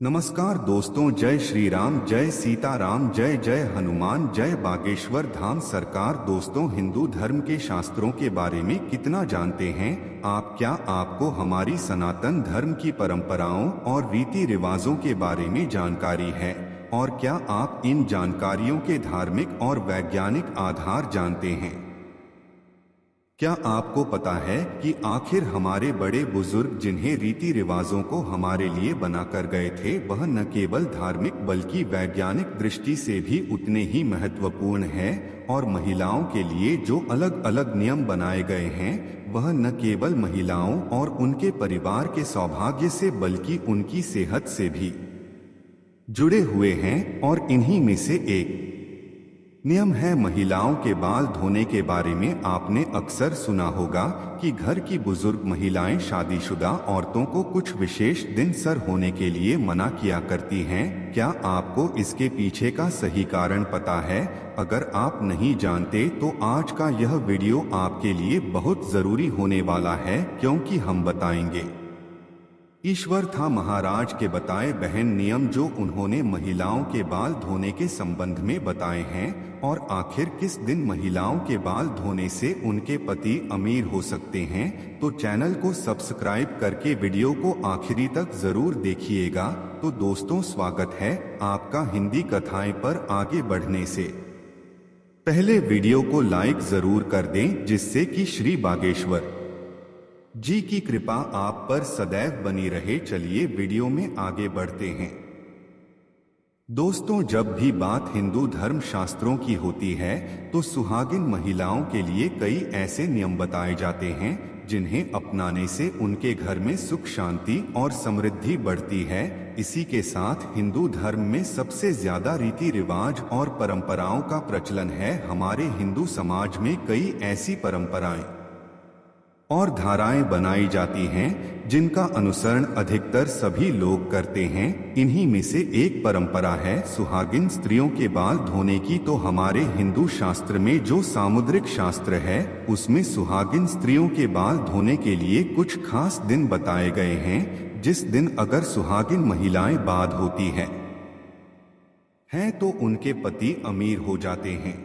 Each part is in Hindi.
नमस्कार दोस्तों, जय श्री राम, जय सीताराम, जय जय हनुमान, जय बागेश्वर धाम सरकार। दोस्तों, हिंदू धर्म के शास्त्रों के बारे में कितना जानते हैं आप? क्या आपको हमारी सनातन धर्म की परंपराओं और रीति रिवाजों के बारे में जानकारी है? और क्या आप इन जानकारियों के धार्मिक और वैज्ञानिक आधार जानते हैं? क्या आपको पता है कि आखिर हमारे बड़े बुजुर्ग जिन्हें रीति रिवाजों को हमारे लिए बनाकर गए थे, वह न केवल धार्मिक बल्कि वैज्ञानिक दृष्टि से भी उतने ही महत्वपूर्ण है। और महिलाओं के लिए जो अलग अलग नियम बनाए गए हैं, वह न केवल महिलाओं और उनके परिवार के सौभाग्य से बल्कि उनकी सेहत से भी जुड़े हुए हैं। और इन्हीं में से एक नियम है महिलाओं के बाल धोने के बारे में। आपने अक्सर सुना होगा कि घर की बुजुर्ग महिलाएं शादीशुदा औरतों को कुछ विशेष दिन सर होने के लिए मना किया करती हैं। क्या आपको इसके पीछे का सही कारण पता है? अगर आप नहीं जानते तो आज का यह वीडियो आपके लिए बहुत जरूरी होने वाला है, क्योंकि हम बताएंगे ईश्वर था महाराज के बताए बहन नियम जो उन्होंने महिलाओं के बाल धोने के संबंध में बताए हैं। और आखिर किस दिन महिलाओं के बाल धोने से उनके पति अमीर हो सकते हैं। तो चैनल को सब्सक्राइब करके वीडियो को आखिरी तक जरूर देखिएगा। तो दोस्तों, स्वागत है आपका हिंदी कथाएं पर आगे बढ़ने से पहले वीडियो को लाइक जरूर कर दें, जिससे कि श्री बागेश्वर जी की कृपा आप पर सदैव बनी रहे। चलिए वीडियो में आगे बढ़ते हैं। दोस्तों, जब भी बात हिंदू धर्म शास्त्रों की होती है तो सुहागिन महिलाओं के लिए कई ऐसे नियम बताए जाते हैं जिन्हें अपनाने से उनके घर में सुख शांति और समृद्धि बढ़ती है। इसी के साथ हिंदू धर्म में सबसे ज्यादा रीति रिवाज और परंपराओं का प्रचलन है। हमारे हिंदू समाज में कई ऐसी परंपराएं और धाराएं बनाई जाती हैं जिनका अनुसरण अधिकतर सभी लोग करते हैं। इन्हीं में से एक परंपरा है सुहागिन स्त्रियों के बाल धोने की। तो हमारे हिंदू शास्त्र में जो सामुद्रिक शास्त्र है, उसमें सुहागिन स्त्रियों के बाल धोने के लिए कुछ खास दिन बताए गए हैं। जिस दिन अगर सुहागिन महिलाएं बाल होती हैं तो उनके पति अमीर हो जाते हैं।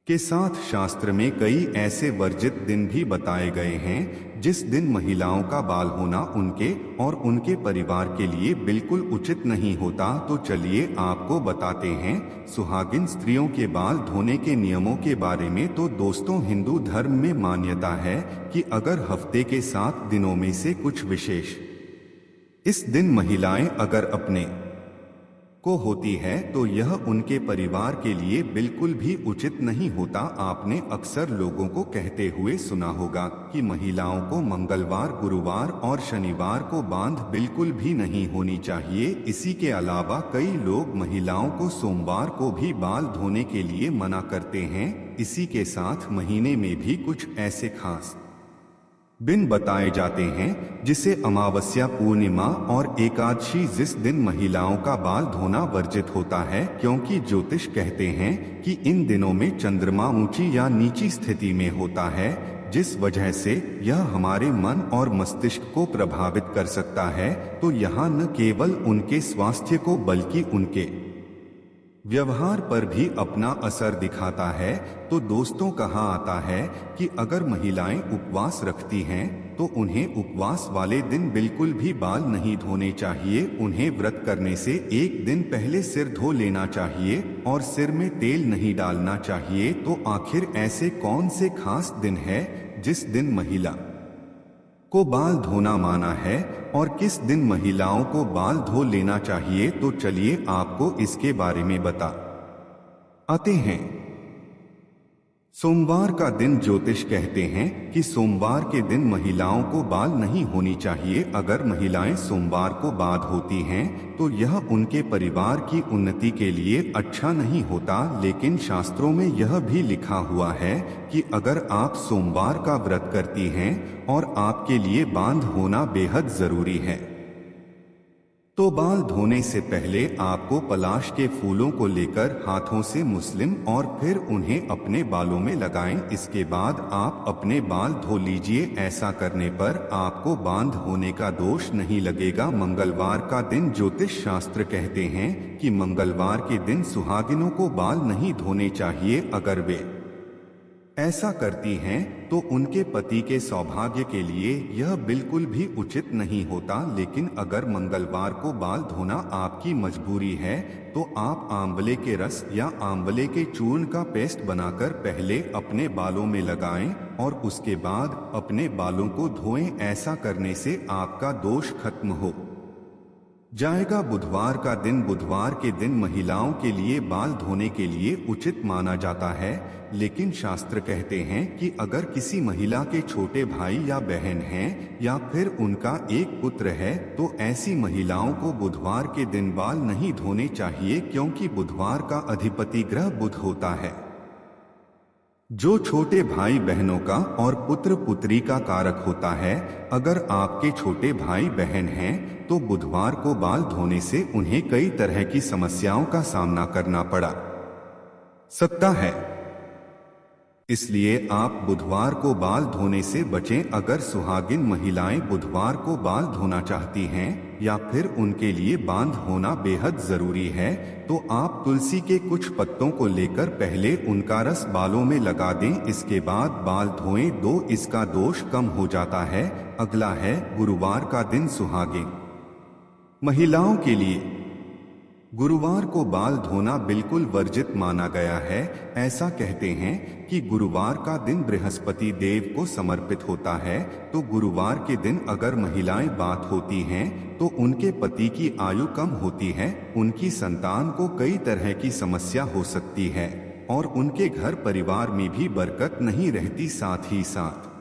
के साथ शास्त्र में कई ऐसे वर्जित दिन भी बताए गए हैं जिस दिन महिलाओं का बाल होना उनके और उनके परिवार के लिए बिल्कुल उचित नहीं होता। तो चलिए आपको बताते हैं सुहागिन स्त्रियों के बाल धोने के नियमों के बारे में। तो दोस्तों, हिंदू धर्म में मान्यता है कि अगर हफ्ते के 7 दिनों में से कुछ विशेष इस दिन महिलाएं अगर अपने को होती है तो यह उनके परिवार के लिए बिल्कुल भी उचित नहीं होता। आपने अक्सर लोगों को कहते हुए सुना होगा कि महिलाओं को मंगलवार, गुरुवार और शनिवार को बांध बिल्कुल भी नहीं होनी चाहिए। इसी के अलावा कई लोग महिलाओं को सोमवार को भी बाल धोने के लिए मना करते हैं। इसी के साथ महीने में भी कुछ ऐसे खास दिन बताए जाते हैं जिसे अमावस्या, पूर्णिमा और एकादशी, जिस दिन महिलाओं का बाल धोना वर्जित होता है, क्योंकि ज्योतिष कहते हैं कि इन दिनों में चंद्रमा ऊंची या नीची स्थिति में होता है, जिस वजह से यह हमारे मन और मस्तिष्क को प्रभावित कर सकता है। तो यहाँ न केवल उनके स्वास्थ्य को बल्कि उनके व्यवहार पर भी अपना असर दिखाता है। तो दोस्तों, कहा आता है कि अगर महिलाएं उपवास रखती हैं तो उन्हें उपवास वाले दिन बिल्कुल भी बाल नहीं धोने चाहिए। उन्हें व्रत करने से एक दिन पहले सिर धो लेना चाहिए और सिर में तेल नहीं डालना चाहिए। तो आखिर ऐसे कौन से खास दिन है जिस दिन महिला को बाल धोना माना है और किस दिन महिलाओं को बाल धो लेना चाहिए? तो चलिए आपको इसके बारे में बता आते हैं। सोमवार का दिन ज्योतिष कहते हैं कि सोमवार के दिन महिलाओं को बाल नहीं होनी चाहिए। अगर महिलाएं सोमवार को बाल होती हैं तो यह उनके परिवार की उन्नति के लिए अच्छा नहीं होता। लेकिन शास्त्रों में यह भी लिखा हुआ है कि अगर आप सोमवार का व्रत करती हैं और आपके लिए बांध होना बेहद जरूरी है, तो बाल धोने से पहले आपको पलाश के फूलों को लेकर हाथों से मुस्लिम और फिर उन्हें अपने बालों में लगाएं। इसके बाद आप अपने बाल धो लीजिए। ऐसा करने पर आपको बांध होने का दोष नहीं लगेगा। मंगलवार का दिन ज्योतिष शास्त्र कहते हैं कि मंगलवार के दिन सुहागिनों को बाल नहीं धोने चाहिए। अगर वे ऐसा करती हैं तो उनके पति के सौभाग्य के लिए यह बिल्कुल भी उचित नहीं होता। लेकिन अगर मंगलवार को बाल धोना आपकी मजबूरी है तो आप आंवले के रस या आंवले के चूर्ण का पेस्ट बनाकर पहले अपने बालों में लगाएं और उसके बाद अपने बालों को धोएं। ऐसा करने से आपका दोष खत्म हो जाएगा। बुधवार का दिन, बुधवार के दिन महिलाओं के लिए बाल धोने के लिए उचित माना जाता है। लेकिन शास्त्र कहते हैं कि अगर किसी महिला के छोटे भाई या बहन हैं या फिर उनका एक पुत्र है तो ऐसी महिलाओं को बुधवार के दिन बाल नहीं धोने चाहिए, क्योंकि बुधवार का अधिपति ग्रह बुध होता है जो छोटे भाई बहनों का और पुत्र पुत्री का कारक होता है। अगर आपके छोटे भाई बहन हैं तो बुधवार को बाल धोने से उन्हें कई तरह की समस्याओं का सामना करना पड़ सकता है। इसलिए आप बुधवार को बाल धोने से बचें। अगर सुहागिन महिलाएं बुधवार को बाल धोना चाहती हैं या फिर उनके लिए बांध होना बेहद जरूरी है तो आप तुलसी के कुछ पत्तों को लेकर पहले उनका रस बालों में लगा दें। इसके बाद बाल धोएं। इसका दोष कम हो जाता है। अगला है गुरुवार का दिन। सुहागिन महिलाओं के लिए गुरुवार को बाल धोना बिल्कुल वर्जित माना गया है। ऐसा कहते हैं कि गुरुवार का दिन बृहस्पति देव को समर्पित होता है। तो गुरुवार के दिन अगर महिलाएं बात होती हैं तो उनके पति की आयु कम होती है, उनकी संतान को कई तरह की समस्या हो सकती है और उनके घर परिवार में भी बरकत नहीं रहती। साथ ही साथ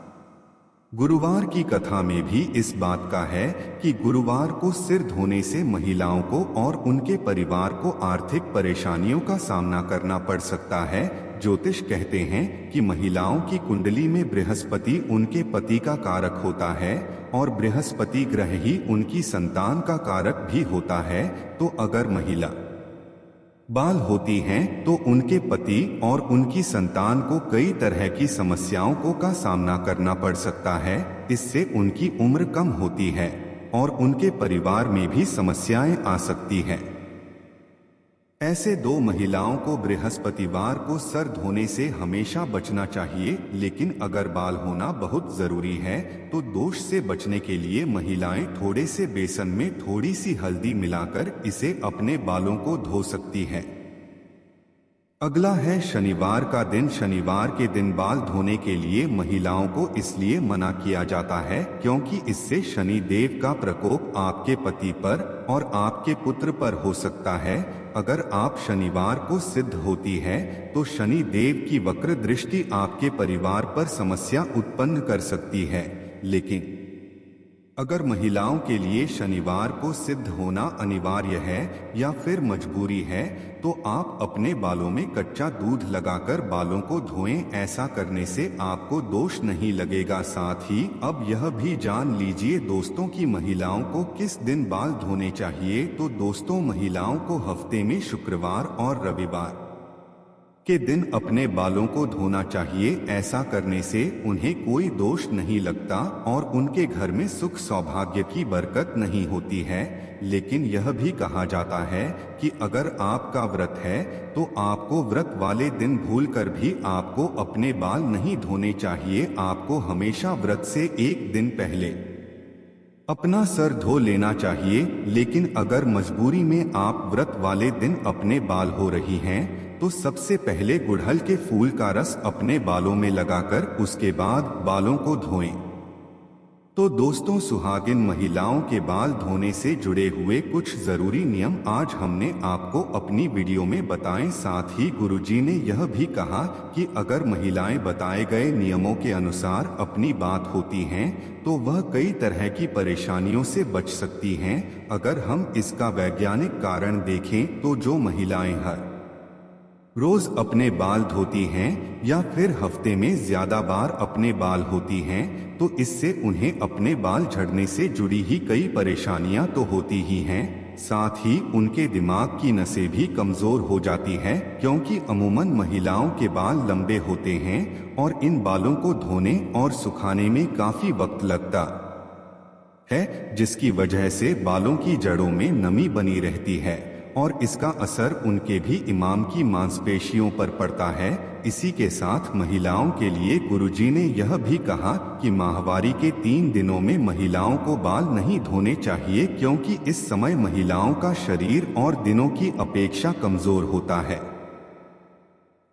गुरुवार की कथा में भी इस बात का है कि गुरुवार को सिर धोने से महिलाओं को और उनके परिवार को आर्थिक परेशानियों का सामना करना पड़ सकता है। ज्योतिष कहते हैं कि महिलाओं की कुंडली में बृहस्पति उनके पति का कारक होता है और बृहस्पति ग्रह ही उनकी संतान का कारक भी होता है। तो अगर महिला बाल होती हैं तो उनके पति और उनकी संतान को कई तरह की समस्याओं का सामना करना पड़ सकता है। इससे उनकी उम्र कम होती है और उनके परिवार में भी समस्याएं आ सकती हैं। ऐसे दो महिलाओं को बृहस्पतिवार को सर धोने से हमेशा बचना चाहिए। लेकिन अगर बाल होना बहुत जरूरी है तो दोष से बचने के लिए महिलाएं थोड़े से बेसन में थोड़ी सी हल्दी मिलाकर इसे अपने बालों को धो सकती हैं। अगला है शनिवार का दिन। शनिवार के दिन बाल धोने के लिए महिलाओं को इसलिए मना किया जाता है क्योंकि इससे शनि देव का प्रकोप आपके पति पर और आपके पुत्र पर हो सकता है। अगर आप शनिवार को सिद्ध होती है तो शनि देव की वक्र दृष्टि आपके परिवार पर समस्या उत्पन्न कर सकती है। लेकिन अगर महिलाओं के लिए शनिवार को सिद्ध होना अनिवार्य है या फिर मजबूरी है तो आप अपने बालों में कच्चा दूध लगाकर बालों को धोएं। ऐसा करने से आपको दोष नहीं लगेगा। साथ ही अब यह भी जान लीजिए दोस्तों की महिलाओं को किस दिन बाल धोने चाहिए। तो दोस्तों, महिलाओं को हफ्ते में शुक्रवार और रविवार के दिन अपने बालों को धोना चाहिए। ऐसा करने से उन्हें कोई दोष नहीं लगता और उनके घर में सुख सौभाग्य की बरकत नहीं होती है। लेकिन यह भी कहा जाता है कि अगर आपका व्रत है तो आपको व्रत वाले दिन भूलकर भी आपको अपने बाल नहीं धोने चाहिए। आपको हमेशा व्रत से एक दिन पहले अपना सर धो लेना चाहिए। लेकिन अगर मजबूरी में आप व्रत वाले दिन अपने बाल हो रही हैं तो सबसे पहले गुड़हल के फूल का रस अपने बालों में लगाकर उसके बाद बालों को धोएं। तो दोस्तों, सुहागिन महिलाओं के बाल धोने से जुड़े हुए कुछ जरूरी नियम आज हमने आपको अपनी वीडियो में बताएं। साथ ही गुरुजी ने यह भी कहा कि अगर महिलाएं बताए गए नियमों के अनुसार अपनी बात होती हैं तो वह कई तरह की परेशानियों से बच सकती हैं। अगर हम इसका वैज्ञानिक कारण देखें तो जो महिलाएं हर रोज अपने बाल धोती हैं या फिर हफ्ते में ज्यादा बार अपने बाल होती हैं तो इससे उन्हें अपने बाल झड़ने से जुड़ी ही कई परेशानियां तो होती ही हैं। साथ ही उनके दिमाग की नसें भी कमजोर हो जाती है, क्योंकि अमूमन महिलाओं के बाल लंबे होते हैं और इन बालों को धोने और सुखाने में काफी वक्त लगता है, जिसकी वजह से बालों की जड़ों में नमी बनी रहती है और इसका असर उनके भी इमाम की मांसपेशियों पर पड़ता है। इसी के साथ महिलाओं के लिए गुरुजी ने यह भी कहा कि माहवारी के 3 दिनों में महिलाओं को बाल नहीं धोने चाहिए, क्योंकि इस समय महिलाओं का शरीर और दिनों की अपेक्षा कमजोर होता है।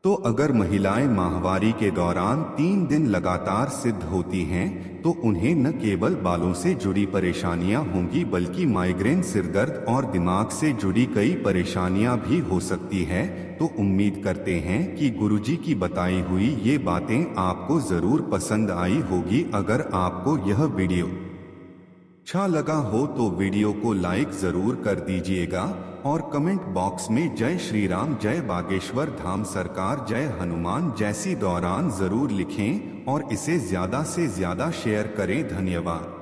तो अगर महिलाएं माहवारी के दौरान 3 दिन लगातार सिद्ध होती हैं, तो उन्हें न केवल बालों से जुड़ी परेशानियां होंगी, बल्कि माइग्रेन, सिरदर्द और दिमाग से जुड़ी कई परेशानियां भी हो सकती है। तो उम्मीद करते हैं कि गुरुजी की बताई हुई ये बातें आपको जरूर पसंद आई होगी। अगर आपको यह वीडियो अच्छा लगा हो तो वीडियो को लाइक जरूर कर दीजिएगा और कमेंट बॉक्स में जय श्री राम, जय बागेश्वर धाम सरकार, जय हनुमान जैसी दौरान जरूर लिखें और इसे ज्यादा से ज्यादा शेयर करें। धन्यवाद।